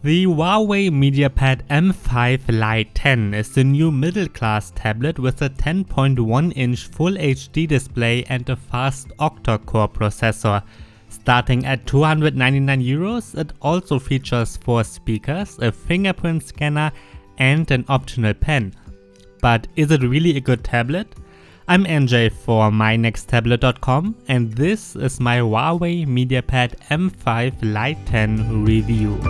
The Huawei MediaPad M5 Lite 10 is the new middle-class tablet with a 10.1-inch Full HD display and a fast octa-core processor. Starting at €299, it also features 4 speakers, a fingerprint scanner and an optional pen. But is it really a good tablet? I'm NJ for mynexttablet.com and this is my Huawei MediaPad M5 Lite 10 review.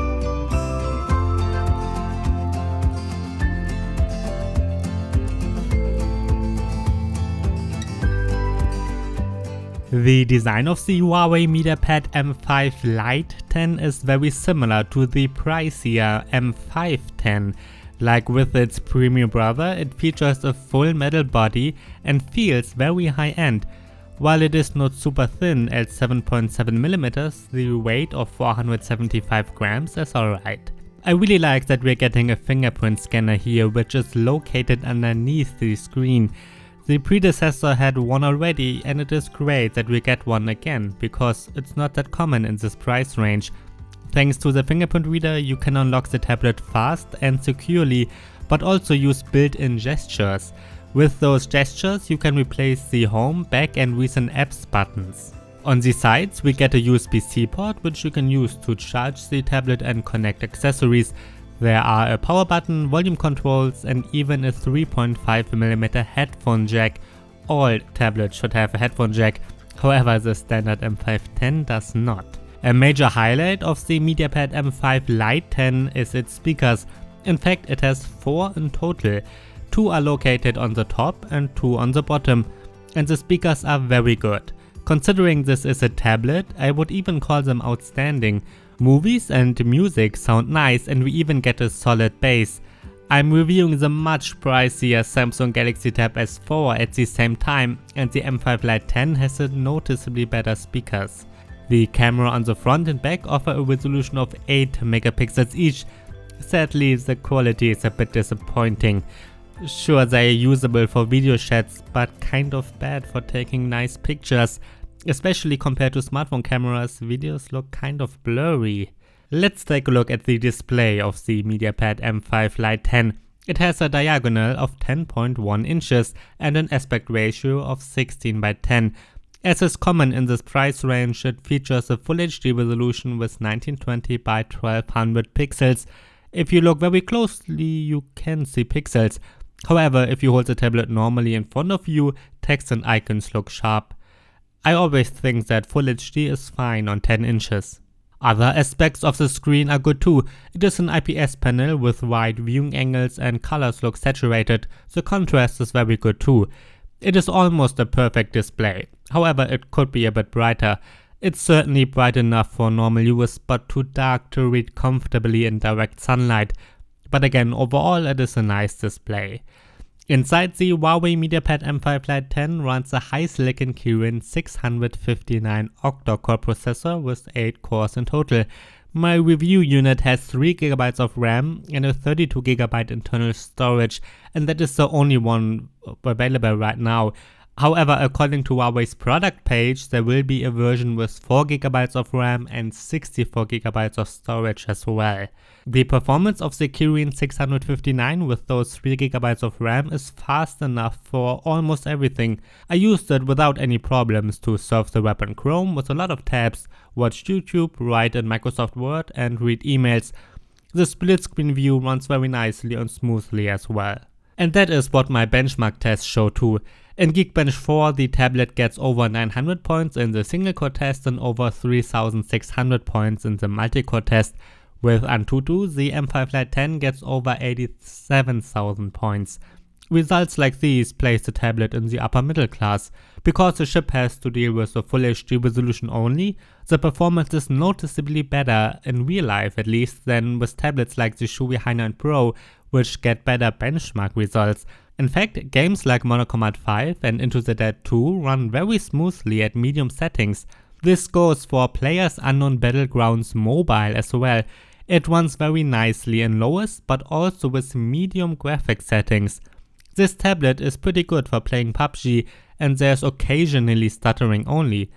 The design of the Huawei MediaPad M5 Lite 10 is very similar to the pricier M5 10. Like with its premium brother, it features a full metal body and feels very high-end. While it is not super thin at 7.7mm, the weight of 475 grams is alright. I really like that we're getting a fingerprint scanner here, which is located underneath the screen. The predecessor had one already, and it is great that we get one again, because it's not that common in this price range. Thanks to the fingerprint reader, you can unlock the tablet fast and securely, but also use built-in gestures. With those gestures, you can replace the home, back and recent apps buttons. On the sides, we get a USB-C port, which you can use to charge the tablet and connect accessories. There are a power button, volume controls and even a 3.5mm headphone jack. All tablets should have a headphone jack, however the standard M5 10 does not. A major highlight of the MediaPad M5 Lite 10 is its speakers. In fact, it has 4 in total. 2 are located on the top and 2 on the bottom, and the speakers are very good. Considering this is a tablet, I would even call them outstanding. Movies and music sound nice and we even get a solid bass. I'm reviewing the much pricier Samsung Galaxy Tab S4 at the same time, and the M5 Lite 10 has a noticeably better speakers. The camera on the front and back offer a resolution of 8 megapixels each. Sadly, the quality is a bit disappointing. Sure, they are usable for video chats, but kind of bad for taking nice pictures. Especially compared to smartphone cameras, videos look kind of blurry. Let's take a look at the display of the MediaPad M5 Lite 10. It has a diagonal of 10.1 inches and an aspect ratio of 16:10. As is common in this price range, it features a Full HD resolution with 1920 by 1200 pixels. If you look very closely, you can see pixels. However, if you hold the tablet normally in front of you, text and icons look sharp. I always think that Full HD is fine on 10 inches. Other aspects of the screen are good too. It is an IPS panel with wide viewing angles and colors look saturated. The contrast is very good too. It is almost a perfect display. However, it could be a bit brighter. It's certainly bright enough for normal use, but too dark to read comfortably in direct sunlight. But again, overall it is a nice display. Inside the Huawei MediaPad M5 Lite 10 runs a high silicon Kirin 659 octa-core processor with 8 cores in total. My review unit has 3GB of RAM and a 32GB internal storage, and that is the only one available right now. However, according to Huawei's product page, there will be a version with 4GB of RAM and 64GB of storage as well. The performance of the Kirin 659 with those 3GB of RAM is fast enough for almost everything. I used it without any problems to surf the web in Chrome with a lot of tabs, watch YouTube, write in Microsoft Word and read emails. The split screen view runs very nicely and smoothly as well. And that is what my benchmark tests show too. In Geekbench 4, the tablet gets over 900 points in the single-core test and over 3600 points in the multi-core test. With Antutu, the M5 Lite 10 gets over 87,000 points. Results like these place the tablet in the upper middle class. Because the chip has to deal with the Full HD resolution only, the performance is noticeably better, in real life at least, than with tablets like the Huawei Hi9 Pro, which get better benchmark results. In fact, games like Mortal Kombat 5 and Into the Dead 2 run very smoothly at medium settings. This goes for PlayerUnknown's Battlegrounds Mobile as well. It runs very nicely in lowest, but also with medium graphics settings. This tablet is pretty good for playing PUBG, and there's occasionally stuttering only.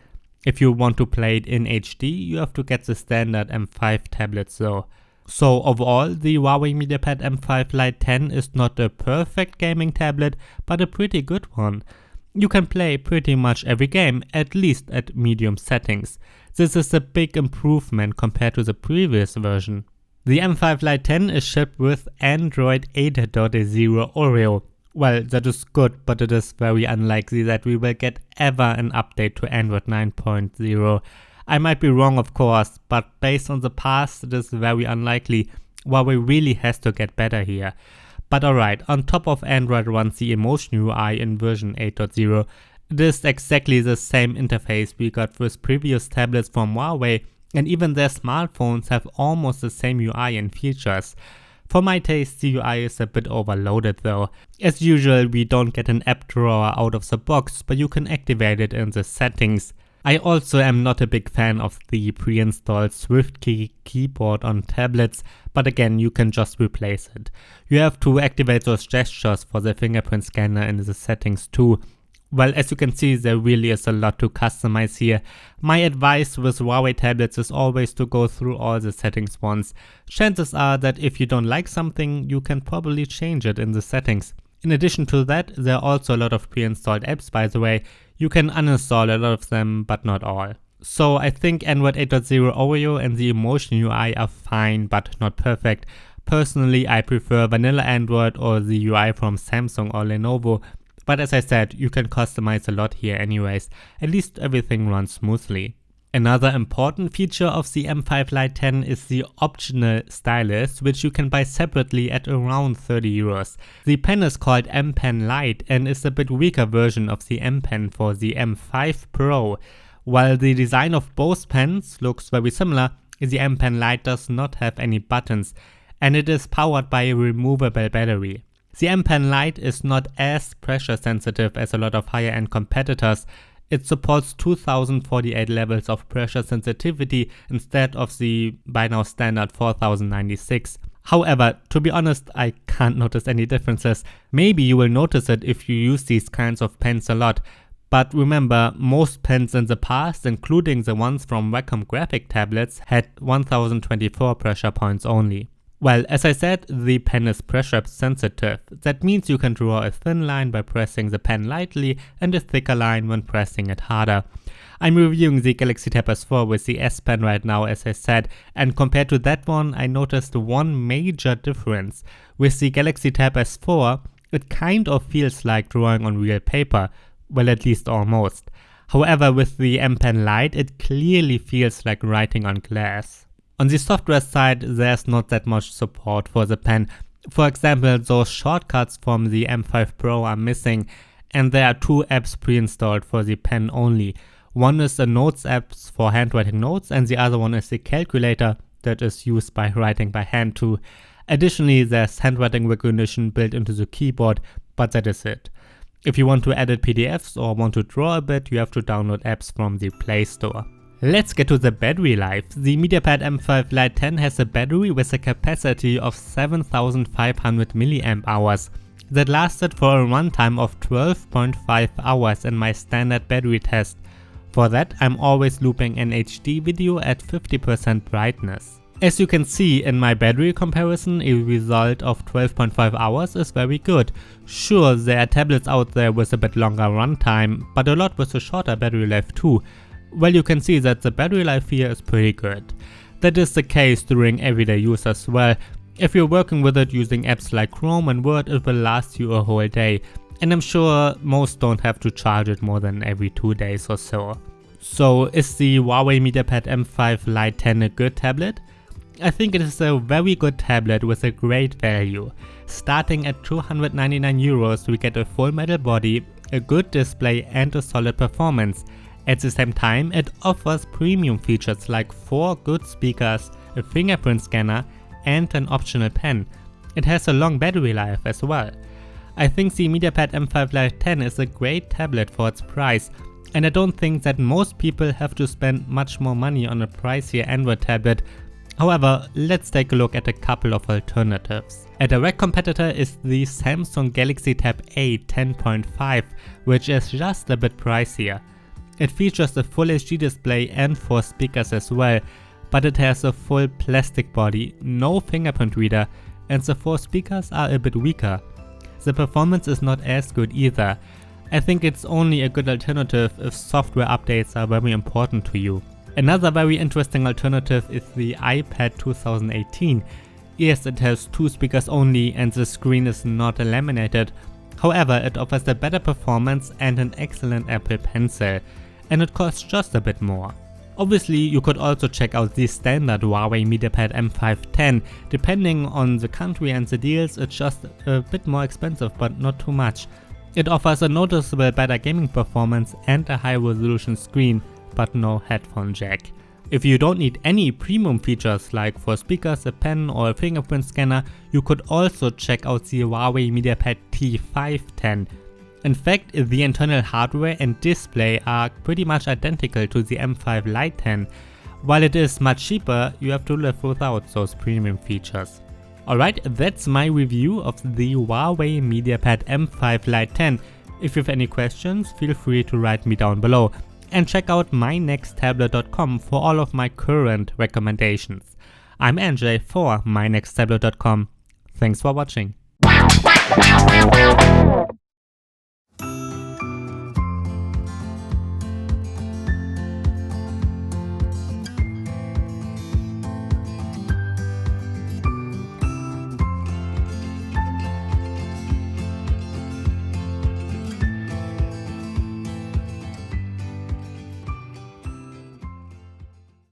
If you want to play it in HD, you have to get the standard M5 tablets though. So overall, the Huawei MediaPad M5 Lite 10 is not a perfect gaming tablet, but a pretty good one. You can play pretty much every game, at least at medium settings. This is a big improvement compared to the previous version. The M5 Lite 10 is shipped with Android 8.0 Oreo. Well, that is good, but it is very unlikely that we will get ever an update to Android 9.0. I might be wrong, of course, but based on the past, it is very unlikely. Huawei really has to get better here. But alright, on top of Android runs the Emotion UI in version 8.0. It is exactly the same interface we got with previous tablets from Huawei, and even their smartphones have almost the same UI and features. For my taste, the UI is a bit overloaded though. As usual, we don't get an app drawer out of the box, but you can activate it in the settings. I also am not a big fan of the pre-installed SwiftKey keyboard on tablets, but again, you can just replace it. You have to activate those gestures for the fingerprint scanner in the settings too. Well, as you can see, there really is a lot to customize here. My advice with Huawei tablets is always to go through all the settings once. Chances are that if you don't like something, you can probably change it in the settings. In addition to that, there are also a lot of pre-installed apps, by the way. You can uninstall a lot of them, but not all. So I think Android 8.0 Oreo and the Emotion UI are fine, but not perfect. Personally, I prefer vanilla Android or the UI from Samsung or Lenovo. But as I said, you can customize a lot here anyways. At least everything runs smoothly. Another important feature of the M5 Lite 10 is the optional stylus, which you can buy separately at around 30 euros. The pen is called M Pen Lite and is a bit weaker version of the M Pen for the M5 Pro. While the design of both pens looks very similar, the M Pen Lite does not have any buttons, and it is powered by a removable battery. The M Pen Lite is not as pressure sensitive as a lot of higher end competitors. It supports 2048 levels of pressure sensitivity instead of the by now standard 4096. However, to be honest, I can't notice any differences. Maybe you will notice it if you use these kinds of pens a lot. But remember, most pens in the past, including the ones from Wacom graphic tablets, had 1024 pressure points only. Well, as I said, the pen is pressure sensitive. That means you can draw a thin line by pressing the pen lightly and a thicker line when pressing it harder. I'm reviewing the Galaxy Tab S4 with the S Pen right now, as I said, and compared to that one, I noticed one major difference. With the Galaxy Tab S4, it kind of feels like drawing on real paper, well, at least almost. However, with the M Pen Lite, it clearly feels like writing on glass. On the software side, there's not that much support for the pen. For example, those shortcuts from the M5 Pro are missing, and there are two apps pre-installed for the pen only. One is the Notes app for handwriting notes, and the other one is the calculator that is used by writing by hand too. Additionally, there's handwriting recognition built into the keyboard, but that is it. If you want to edit PDFs or want to draw a bit, you have to download apps from the Play Store. Let's get to the battery life. The MediaPad M5 Lite 10 has a battery with a capacity of 7500 mAh. That lasted for a runtime of 12.5 hours in my standard battery test. For that, I'm always looping an HD video at 50% brightness. As you can see in my battery comparison, a result of 12.5 hours is very good. Sure, there are tablets out there with a bit longer runtime, but a lot with a shorter battery life too. Well, you can see that the battery life here is pretty good. That is the case during everyday use as well. If you're working with it using apps like Chrome and Word, it will last you a whole day. And I'm sure most don't have to charge it more than every 2 days or so. So is the Huawei MediaPad M5 Lite 10 a good tablet? I think it is a very good tablet with a great value. Starting at 299 euros, we get a full metal body, a good display and a solid performance. At the same time, it offers premium features like 4 good speakers, a fingerprint scanner and an optional pen. It has a long battery life as well. I think the MediaPad M5 Lite 10 is a great tablet for its price, and I don't think that most people have to spend much more money on a pricier Android tablet. However, let's take a look at a couple of alternatives. A direct competitor is the Samsung Galaxy Tab A 10.5, which is just a bit pricier. It features a full HD display and 4 speakers as well, but it has a full plastic body, no fingerprint reader, and the 4 speakers are a bit weaker. The performance is not as good either. I think it's only a good alternative if software updates are very important to you. Another very interesting alternative is the iPad 2018. Yes, it has 2 speakers only and the screen is not laminated. However, it offers a better performance and an excellent Apple Pencil, and it costs just a bit more. Obviously, you could also check out the standard Huawei MediaPad M5 Lite. Depending on the country and the deals, it's just a bit more expensive, but not too much. It offers a noticeable better gaming performance and a high resolution screen, but no headphone jack. If you don't need any premium features like 4 speakers, a pen or a fingerprint scanner, you could also check out the Huawei MediaPad T5 Lite. In fact, the internal hardware and display are pretty much identical to the M5 Lite 10. While it is much cheaper, you have to live without those premium features. Alright, that's my review of the Huawei MediaPad M5 Lite 10. If you have any questions, feel free to write me down below. And check out mynexttablet.com for all of my current recommendations. I'm NJ for mynexttablet.com. Thanks for watching.